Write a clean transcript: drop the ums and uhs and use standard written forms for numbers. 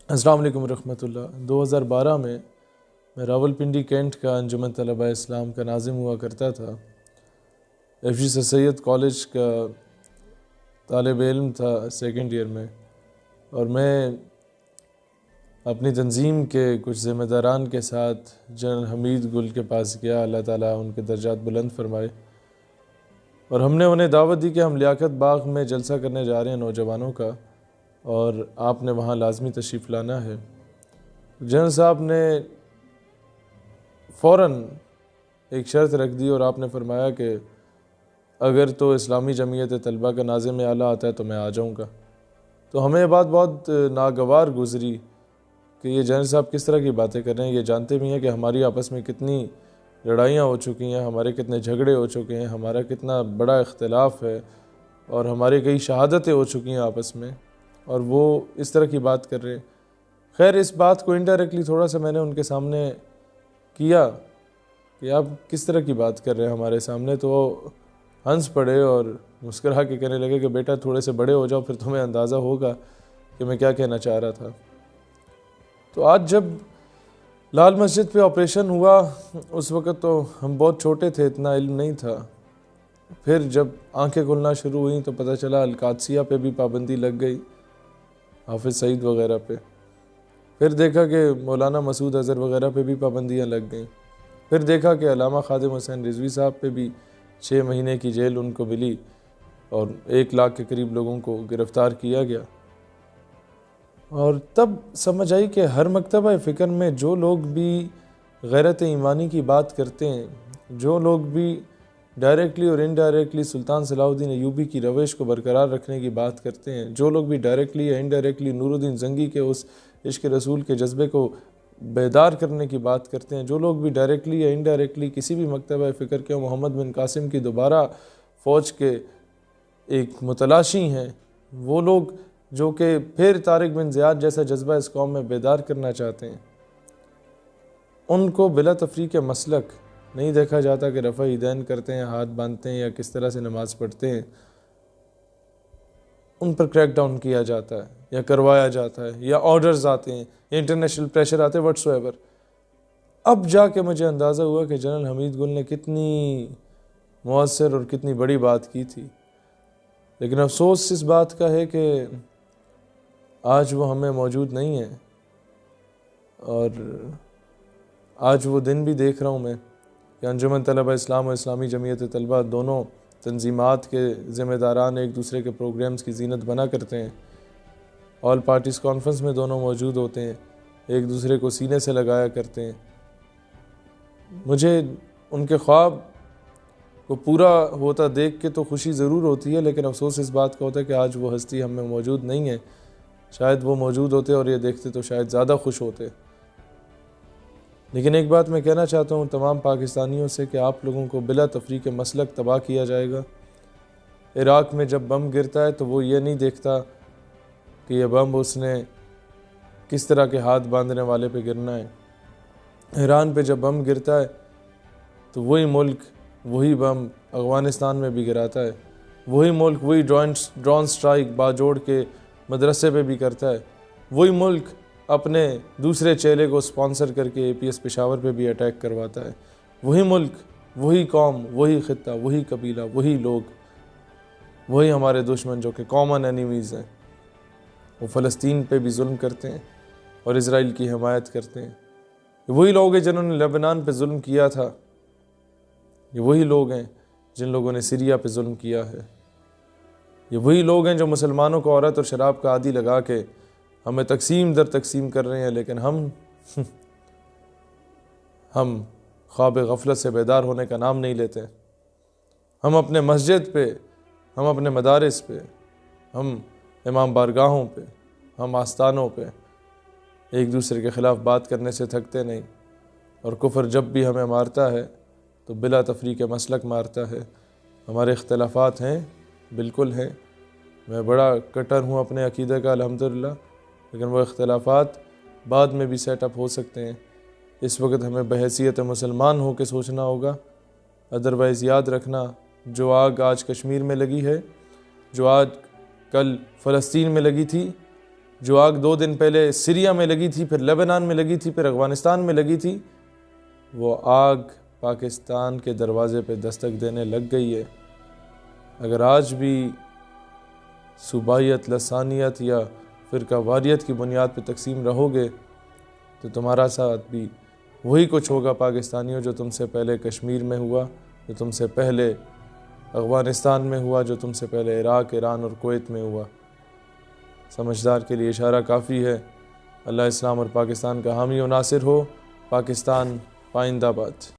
السلام علیکم ورحمۃ اللہ۔ 2012 میں راولپنڈی کینٹ کا انجمن طلباء اسلام کا ناظم ہوا کرتا تھا۔ ایف جی سر سید کالج کا طالب علم تھا سیکنڈ ایئر میں، اور میں اپنی تنظیم کے کچھ ذمہ داران کے ساتھ جنرل حمید گل کے پاس گیا، اللہ تعالیٰ ان کے درجات بلند فرمائے، اور ہم نے انہیں دعوت دی کہ ہم لیاقت باغ میں جلسہ کرنے جا رہے ہیں نوجوانوں کا، اور آپ نے وہاں لازمی تشریف لانا ہے۔ جنرل صاحب نے فوراً ایک شرط رکھ دی اور آپ نے فرمایا کہ اگر تو اسلامی جمعیت طلبہ کا ناظم اعلیٰ آتا ہے تو میں آ جاؤں گا۔ تو ہمیں یہ بات بہت ناگوار گزری کہ یہ جنرل صاحب کس طرح کی باتیں کر رہے ہیں۔ یہ جانتے بھی ہیں کہ ہماری آپس میں کتنی لڑائیاں ہو چکی ہیں، ہمارے کتنے جھگڑے ہو چکے ہیں، ہمارا کتنا بڑا اختلاف ہے، اور ہماری کئی شہادتیں ہو چکی ہیں آپس میں، اور وہ اس طرح کی بات کر رہے ہیں۔ خیر، اس بات کو انڈائریکٹلی تھوڑا سا میں نے ان کے سامنے کیا کہ آپ کس طرح کی بات کر رہے ہیں ہمارے سامنے، تو وہ ہنس پڑے اور مسکرا کے کہنے لگے کہ بیٹا تھوڑے سے بڑے ہو جاؤ، پھر تمہیں اندازہ ہوگا کہ میں کیا کہنا چاہ رہا تھا۔ تو آج جب لال مسجد پہ آپریشن ہوا، اس وقت تو ہم بہت چھوٹے تھے، اتنا علم نہیں تھا۔ پھر جب آنکھیں کھلنا شروع ہوئیں تو پتہ چلا القادسیہ پہ بھی پابندی لگ گئی، حافظ سعید وغیرہ پہ۔ پھر دیکھا کہ مولانا مسعود اظہر وغیرہ پہ بھی پابندیاں لگ گئیں۔ پھر دیکھا کہ علامہ خادم حسین رضوی صاحب پہ بھی 6 مہینے کی جیل ان کو ملی، اور 1 لاکھ کے قریب لوگوں کو گرفتار کیا گیا۔ اور تب سمجھ آئی کہ ہر مکتبہ فکر میں جو لوگ بھی غیرت ایمانی کی بات کرتے ہیں، جو لوگ بھی ڈائریکٹلی اور انڈائریکٹلی سلطان صلاح الدین ایوبی کی روش کو برقرار رکھنے کی بات کرتے ہیں، جو لوگ بھی ڈائریکٹلی یا انڈائریکٹلی نور الدین زنگی کے اس عشق رسول کے جذبے کو بیدار کرنے کی بات کرتے ہیں، جو لوگ بھی ڈائریکٹلی یا انڈائریکٹلی کسی بھی مکتبہ فکر کے محمد بن قاسم کی دوبارہ فوج کے ایک متلاشی ہیں، وہ لوگ جو کہ پھر طارق بن زیاد جیسا جذبہ اس قوم میں بیدار کرنا چاہتے ہیں، ان کو بلا تفریق مسلک نہیں دیکھا جاتا کہ رفع یدین کرتے ہیں، ہاتھ باندھتے ہیں، یا کس طرح سے نماز پڑھتے ہیں۔ ان پر کریک ڈاؤن کیا جاتا ہے یا کروایا جاتا ہے، یا آرڈرز آتے ہیں، یا انٹرنیشنل پریشر آتے ہیں، وٹس ایور۔ اب جا کے مجھے اندازہ ہوا کہ جنرل حمید گل نے کتنی مؤثر اور کتنی بڑی بات کی تھی، لیکن افسوس اس بات کا ہے کہ آج وہ ہمیں موجود نہیں ہے، اور آج وہ دن بھی دیکھ رہا ہوں میں کہ انجمن طلبہ اسلام و اسلامی جمعیت طلبہ دونوں تنظیمات کے ذمہ داران ایک دوسرے کے پروگرامز کی زینت بنا کرتے ہیں، آل پارٹیز کانفرنس میں دونوں موجود ہوتے ہیں، ایک دوسرے کو سینے سے لگایا کرتے ہیں۔ مجھے ان کے خواب کو پورا ہوتا دیکھ کے تو خوشی ضرور ہوتی ہے، لیکن افسوس اس بات کا ہوتا ہے کہ آج وہ ہستی ہم میں موجود نہیں ہے۔ شاید وہ موجود ہوتے اور یہ دیکھتے تو شاید زیادہ خوش ہوتے۔ لیکن ایک بات میں کہنا چاہتا ہوں تمام پاکستانیوں سے کہ آپ لوگوں کو بلا تفریق مسلک تباہ کیا جائے گا۔ عراق میں جب بم گرتا ہے تو وہ یہ نہیں دیکھتا کہ یہ بم اس نے کس طرح کے ہاتھ باندھنے والے پہ گرنا ہے۔ ایران پہ جب بم گرتا ہے تو وہی ملک وہی بم افغانستان میں بھی گراتا ہے، وہی ملک وہی ڈرون سٹرائک باجوڑ کے مدرسے پہ بھی کرتا ہے، وہی ملک اپنے دوسرے چیلے کو سپانسر کر کے APS پشاور پہ بھی اٹیک کرواتا ہے، وہی ملک وہی قوم وہی خطہ وہی قبیلہ وہی لوگ، وہی ہمارے دشمن جو کہ کامن اینیمیز ہیں، وہ فلسطین پہ بھی ظلم کرتے ہیں اور اسرائیل کی حمایت کرتے ہیں۔ یہ وہی لوگ ہیں جنہوں نے لبنان پہ ظلم کیا تھا، یہ وہی لوگ ہیں جن لوگوں نے سیریا پہ ظلم کیا ہے، یہ وہی لوگ ہیں جو مسلمانوں کو عورت اور شراب کا عادی لگا کے ہمیں تقسیم در تقسیم کر رہے ہیں، لیکن ہم خواب غفلت سے بیدار ہونے کا نام نہیں لیتے۔ ہم اپنے مسجد پہ، ہم اپنے مدارس پہ، ہم امام بارگاہوں پہ، ہم آستانوں پہ ایک دوسرے کے خلاف بات کرنے سے تھکتے نہیں، اور کفر جب بھی ہمیں مارتا ہے تو بلا تفریق مسلک مارتا ہے۔ ہمارے اختلافات ہیں، بالکل ہیں، میں بڑا کٹر ہوں اپنے عقیدہ کا الحمدللہ، لیکن وہ اختلافات بعد میں بھی سیٹ اپ ہو سکتے ہیں۔ اس وقت ہمیں بحیثیت مسلمان ہو کے سوچنا ہوگا، ادروائز یاد رکھنا جو آگ آج کشمیر میں لگی ہے، جو آج کل فلسطین میں لگی تھی، جو آگ 2 دن پہلے سیریا میں لگی تھی، پھر لیبنان میں لگی تھی، پھر افغانستان میں لگی تھی، وہ آگ پاکستان کے دروازے پہ دستک دینے لگ گئی ہے۔ اگر آج بھی صوبائیت، لسانیت یا فرقہ واریت کی بنیاد پہ تقسیم رہو گے تو تمہارا ساتھ بھی وہی کچھ ہوگا پاکستانیوں، جو تم سے پہلے کشمیر میں ہوا، جو تم سے پہلے افغانستان میں ہوا، جو تم سے پہلے عراق، ایران اور کویت میں ہوا۔ سمجھدار کے لیے اشارہ کافی ہے۔ اللہ اسلام اور پاکستان کا حامی و ناصر ہو۔ پاکستان پائندہ باد۔